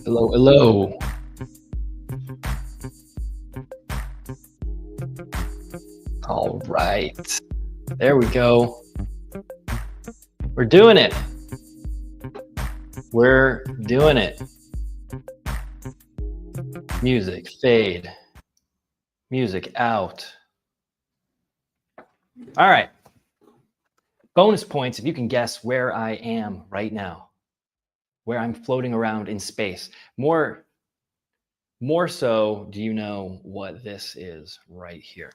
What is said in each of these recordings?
Hello, hello. All right. There we go. We're doing it. We're doing it. Music, fade. Music out. All right. Bonus points if you can guess where I am right now, where I'm floating around in space. More so, do you know what this is right here?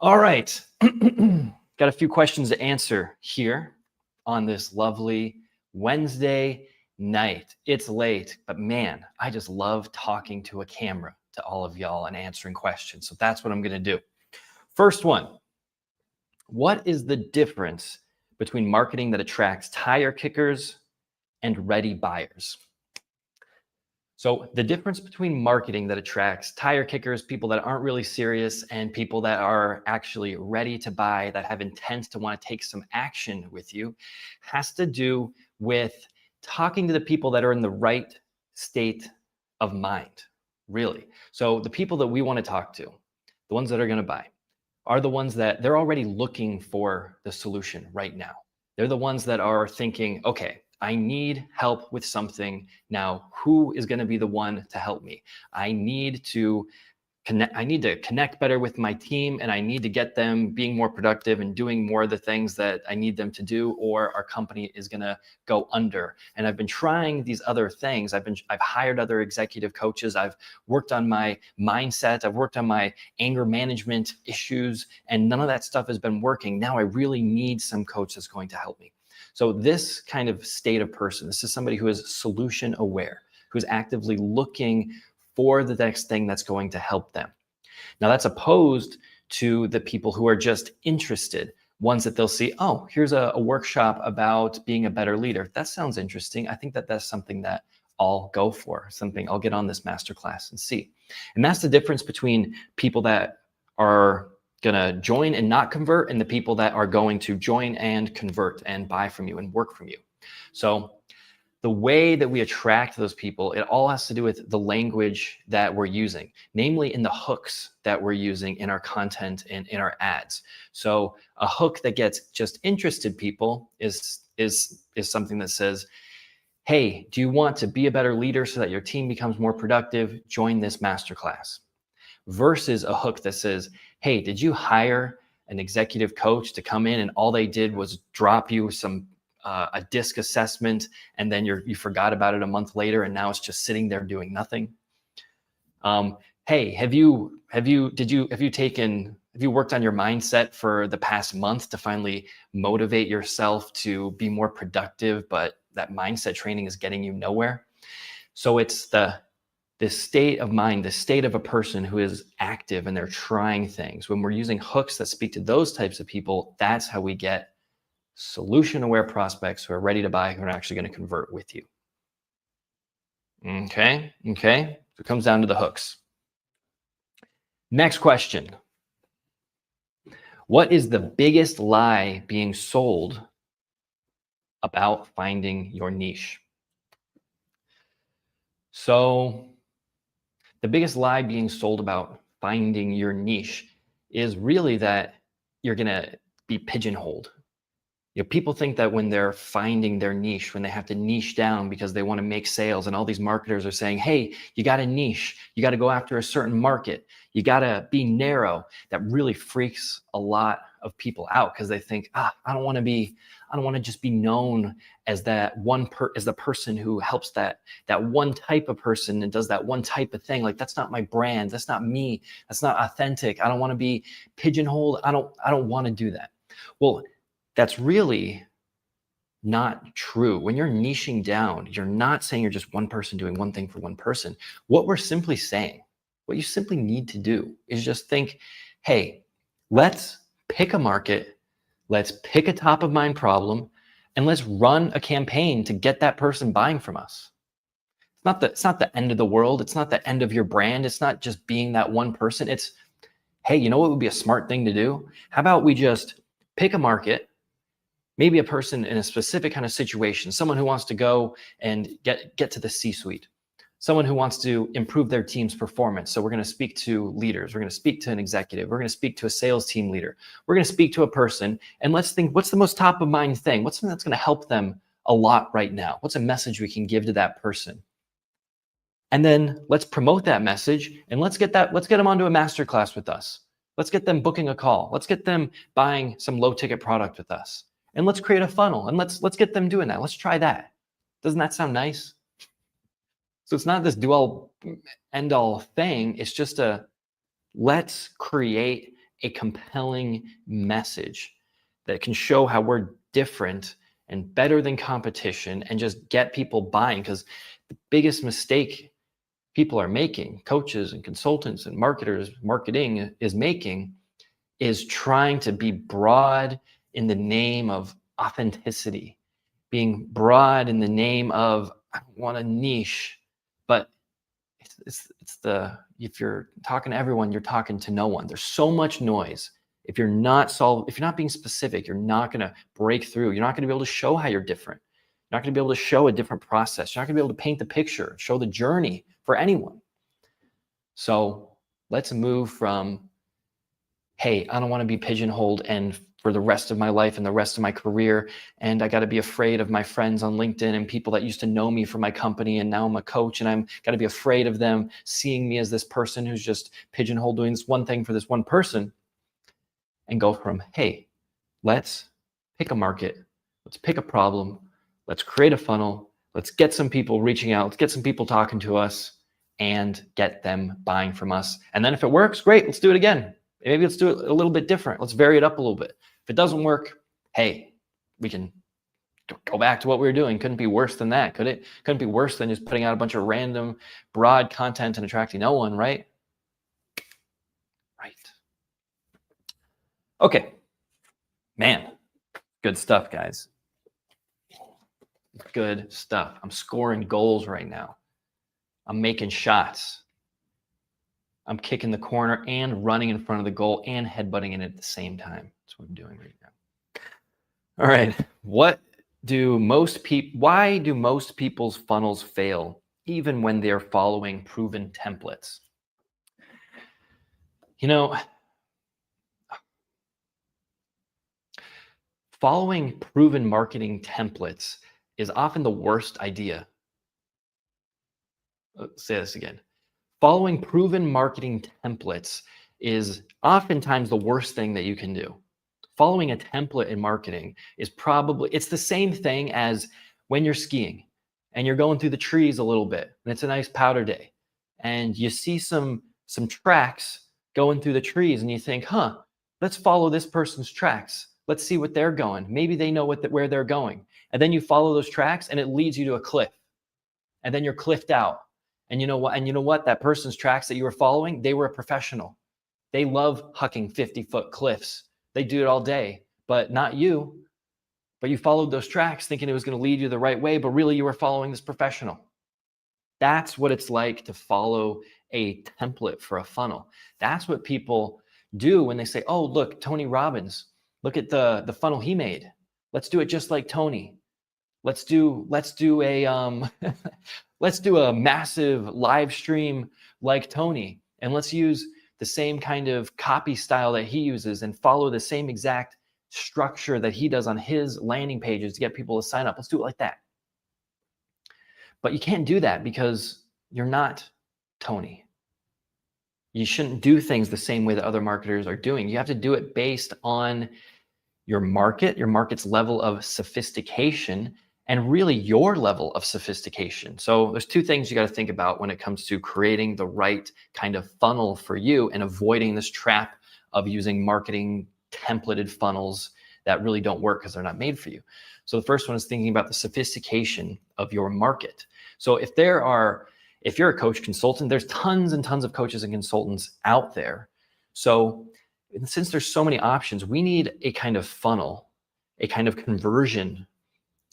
All right. Got a few questions to answer here on this lovely Wednesday night. It's late, but man, I just love talking to a camera to all of y'all and answering questions. So that's what I'm going to do. First one. What is the difference between marketing that attracts tire kickers and ready buyers? So the difference between marketing that attracts tire kickers, people that aren't really serious, and people that are actually ready to buy, that have intent to want to take some action with you, has to do with talking to the people that are in the right state of mind, really. So the people that we want to talk to, the ones that are going to buy, are the ones that they're already looking for the solution right now. They're the ones that are thinking, okay, I need help with something. Now, who is going to be the one to help me? I need to connect better with my team, and I need to get them being more productive and doing more of the things that I need them to do, or our company is going to go under. And I've been trying these other things. I've hired other executive coaches. I've worked on my mindset. I've worked on my anger management issues, and none of that stuff has been working. Now I really need some coach that's going to help me. So this kind of state of person, this is somebody who is solution aware, who's actively looking for the next thing that's going to help them. Now that's opposed to the people who are just interested, ones that they'll see, oh, here's a workshop about being a better leader. That sounds interesting. I think that that's something that I'll go for, something I'll get on this masterclass and see. And that's the difference between people that are gonna join and not convert, and the people that are going to join and convert and buy from you and work from you. So the way that we attract those people, it all has to do with the language that we're using, namely in the hooks that we're using in our content and in our ads. So a hook that gets just interested people is something that says, hey, do you want to be a better leader so that your team becomes more productive? Join this masterclass. Versus a hook that says, hey, did you hire an executive coach to come in and all they did was drop you some a DISC assessment, and then you forgot about it a month later, and now it's just sitting there doing nothing? Hey, have you worked on your mindset for the past month to finally motivate yourself to be more productive, but that mindset training is getting you nowhere? So it's this state of mind, the state of a person who is active and they're trying things. When we're using hooks that speak to those types of people, that's how we get solution-aware prospects who are ready to buy, who are actually going to convert with you. Okay. So it comes down to the hooks. Next question. What is the biggest lie being sold about finding your niche? So the biggest lie being sold about finding your niche is really that you're going to be pigeonholed. People think that when they're finding their niche, when they have to niche down because they want to make sales, and all these marketers are saying, hey, you got to niche, you got to go after a certain market, you got to be narrow. That really freaks a lot of people out, because they think, I don't want to just be known as that as the person who helps that one type of person and does that one type of thing. Like, that's not my brand. That's not me. That's not authentic. I don't want to be pigeonholed. I don't want to do that. Well, that's really not true. When you're niching down, you're not saying you're just one person doing one thing for one person. What we're simply saying, what you simply need to do is just think, hey, let's pick a market, let's pick a top of mind problem, and let's run a campaign to get that person buying from us. It's not the end of the world. It's not the end of your brand. It's not just being that one person. It's, hey, you know what would be a smart thing to do? How about we just pick a market, maybe a person in a specific kind of situation, someone who wants to go and get to the C-suite, someone who wants to improve their team's performance. So we're going to speak to leaders. We're going to speak to an executive. We're going to speak to a sales team leader. We're going to speak to a person, and let's think, what's the most top of mind thing? What's something that's going to help them a lot right now? What's a message we can give to that person? And then let's promote that message, and let's get them onto a masterclass with us. Let's get them booking a call. Let's get them buying some low ticket product with us. And let's create a funnel, and let's get them doing that. Let's try that. Doesn't that sound nice? So it's not this do all end all thing. It's just let's create a compelling message that can show how we're different and better than competition, and just get people buying. Because the biggest mistake people are making, coaches and consultants and marketers, marketing is making, is trying to be broad in the name of authenticity, being broad in the name of, I don't want a niche, but it's if you're talking to everyone, you're talking to no one. There's so much noise. If you're not being specific, you're not going to break through. You're not going to be able to show how you're different. You're not going to be able to show a different process. You're not going to be able to paint the picture, show the journey for anyone. So let's move from, hey, I don't want to be pigeonholed and for the rest of my life and the rest of my career, and I got to be afraid of my friends on LinkedIn and people that used to know me from my company, and now I'm a coach and I'm got to be afraid of them seeing me as this person who's just pigeonholed doing this one thing for this one person, and go from, hey, let's pick a market, let's pick a problem, let's create a funnel, let's get some people reaching out, let's get some people talking to us, and get them buying from us. And then if it works, great, let's do it again. Maybe let's do it a little bit different. Let's vary it up a little bit. If it doesn't work, hey, we can go back to what we were doing. Couldn't be worse than that, could it? Couldn't be worse than just putting out a bunch of random, broad content and attracting no one, right? Right. Okay. Man, good stuff, guys. Good stuff. I'm scoring goals right now. I'm making shots. I'm kicking the corner and running in front of the goal and headbutting it at the same time. That's what I'm doing right now. All right. Why do most people's funnels fail even when they're following proven templates? You know, following proven marketing templates is often the worst idea. Let's say this again. Following proven marketing templates is oftentimes the worst thing that you can do. Following a template in marketing is it's the same thing as when you're skiing and you're going through the trees a little bit and it's a nice powder day and you see some tracks going through the trees and you think, let's follow this person's tracks. Let's see what they're going. Maybe they know where they're going. And then you follow those tracks and it leads you to a cliff. And then you're cliffed out. And you know what? That person's tracks that you were following, they were a professional. They love hucking 50-foot cliffs. They do it all day, but not you. But you followed those tracks thinking it was going to lead you the right way, but really you were following this professional. That's what it's like to follow a template for a funnel. That's what people do when they say, oh, look, Tony Robbins, look at the funnel he made. Let's do it just like Tony. Let's do a let's do a massive live stream like Tony, and let's use the same kind of copy style that he uses and follow the same exact structure that he does on his landing pages to get people to sign up. Let's do it like that. But you can't do that because you're not Tony. You shouldn't do things the same way that other marketers are doing. You have to do it based on your market's level of sophistication, and really your level of sophistication. So there's two things you got to think about when it comes to creating the right kind of funnel for you and avoiding this trap of using marketing templated funnels that really don't work because they're not made for you. So the first one is thinking about the sophistication of your market. So if you're a coach consultant, there's tons and tons of coaches and consultants out there. So since there's so many options, we need a kind of funnel, a kind of conversion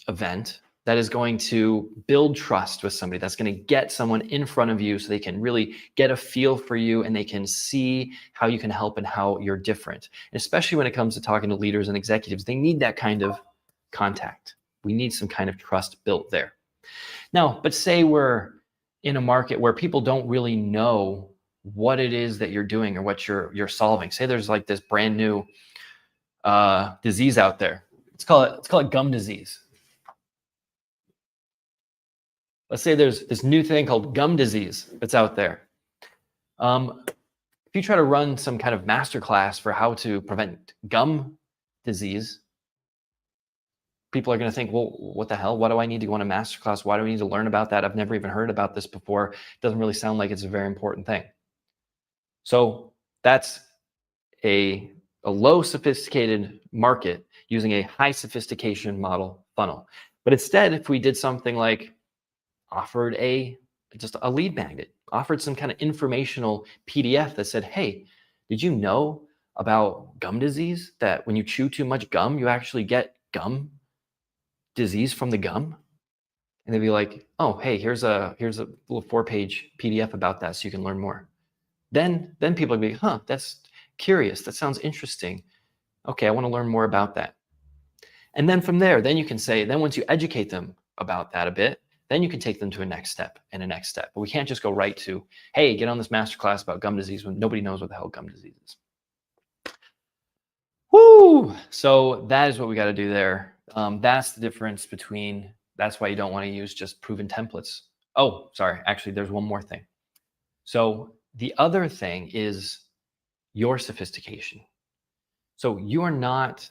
event that is going to build trust with somebody, that's going to get someone in front of you so they can really get a feel for you and they can see how you can help and how you're different. And especially when it comes to talking to leaders and executives, they need that kind of contact. We need some kind of trust built there. Now, but say we're in a market where people don't really know what it is that you're doing or what you're solving. Say there's like this brand new disease out there. Let's call it gum disease. Let's say there's this new thing called gum disease that's out there. If you try to run some kind of masterclass for how to prevent gum disease, people are going to think, well, what the hell? Why do I need to go on a masterclass? Why do I need to learn about that? I've never even heard about this before. It doesn't really sound like it's a very important thing. So that's a low sophisticated market using a high sophistication model funnel. But instead, if we did something like offered just a lead magnet, offered some kind of informational PDF that said, hey, did you know about gum disease? That when you chew too much gum, you actually get gum disease from the gum? And they'd be like, oh, hey, here's a little 4-page PDF about that so you can learn more. Then people would be, huh, that's curious. That sounds interesting. Okay, I want to learn more about that. And then from there, then you can say, then once you educate them about that a bit, then you can take them to a next step and a next step. But we can't just go right to, hey, get on this masterclass about gum disease when nobody knows what the hell gum disease is. Woo! So that is what we got to do there. That's the difference between, that's why you don't want to use just proven templates. Oh, sorry. Actually, there's one more thing. So the other thing is your sophistication. So you are not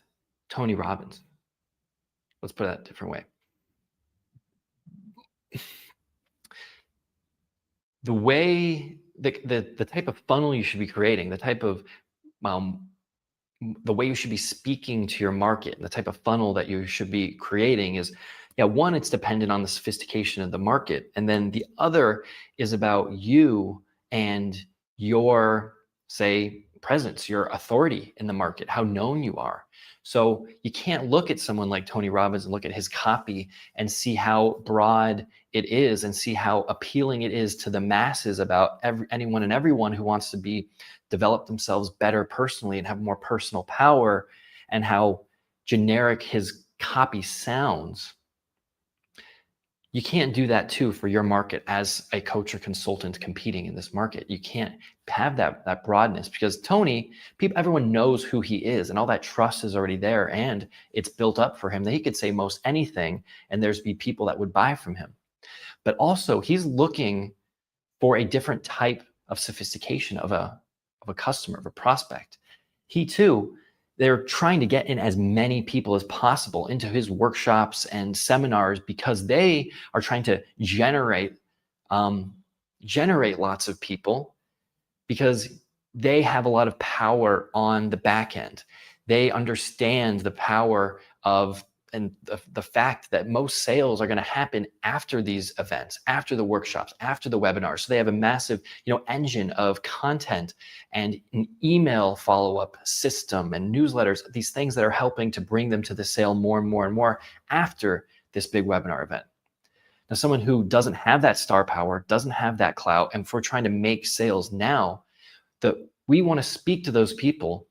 Tony Robbins. Let's put it a different way. The way, the type of funnel you should be creating, the type of, the way you should be speaking to your market, the type of funnel that you should be creating is, one, it's dependent on the sophistication of the market. And then the other is about you and your, say, presence, your authority in the market, how known you are. So you can't look at someone like Tony Robbins and look at his copy and see how broad it is and see how appealing it is to the masses about anyone and everyone who wants to develop themselves better personally and have more personal power, and how generic his copy sounds. You can't do that too for your market as a coach or consultant competing in this market. You can't have that broadness, because Tony, everyone knows who he is, and all that trust is already there, and it's built up for him that he could say most anything and there's be people that would buy from him. But also he's looking for a different type of sophistication of a customer, of a prospect. He too, they're trying to get in as many people as possible into his workshops and seminars, because they are trying to generate lots of people, because they have a lot of power on the back end. They understand the power of, and the fact that most sales are going to happen after these events, after the workshops, after the webinars. So they have a massive, engine of content and an email follow-up system and newsletters, these things that are helping to bring them to the sale more and more and more after this big webinar event. Now, someone who doesn't have that star power, doesn't have that clout, and if we're trying to make sales now, we want to speak to those people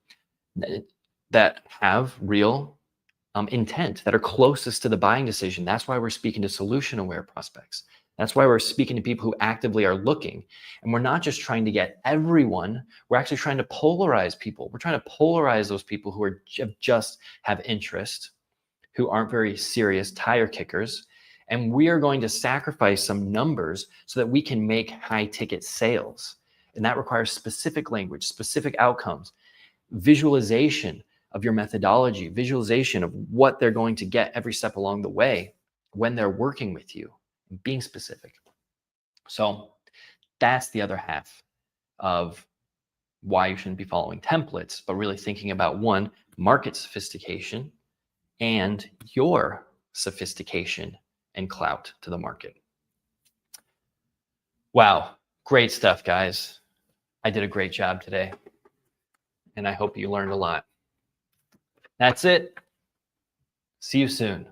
that have real intent, that are closest to the buying decision. That's why we're speaking to solution-aware prospects. That's why we're speaking to people who actively are looking. And we're not just trying to get everyone, we're actually trying to polarize people. We're trying to polarize those people who just have interest, who aren't very serious tire kickers. And we are going to sacrifice some numbers so that we can make high-ticket sales. And that requires specific language, specific outcomes, visualization of your methodology, visualization of what they're going to get every step along the way when they're working with you, and being specific. So that's the other half of why you shouldn't be following templates, but really thinking about, one, market sophistication and your sophistication and clout to the market. Wow, great stuff, guys. I did a great job today, and I hope you learned a lot. That's it. See you soon.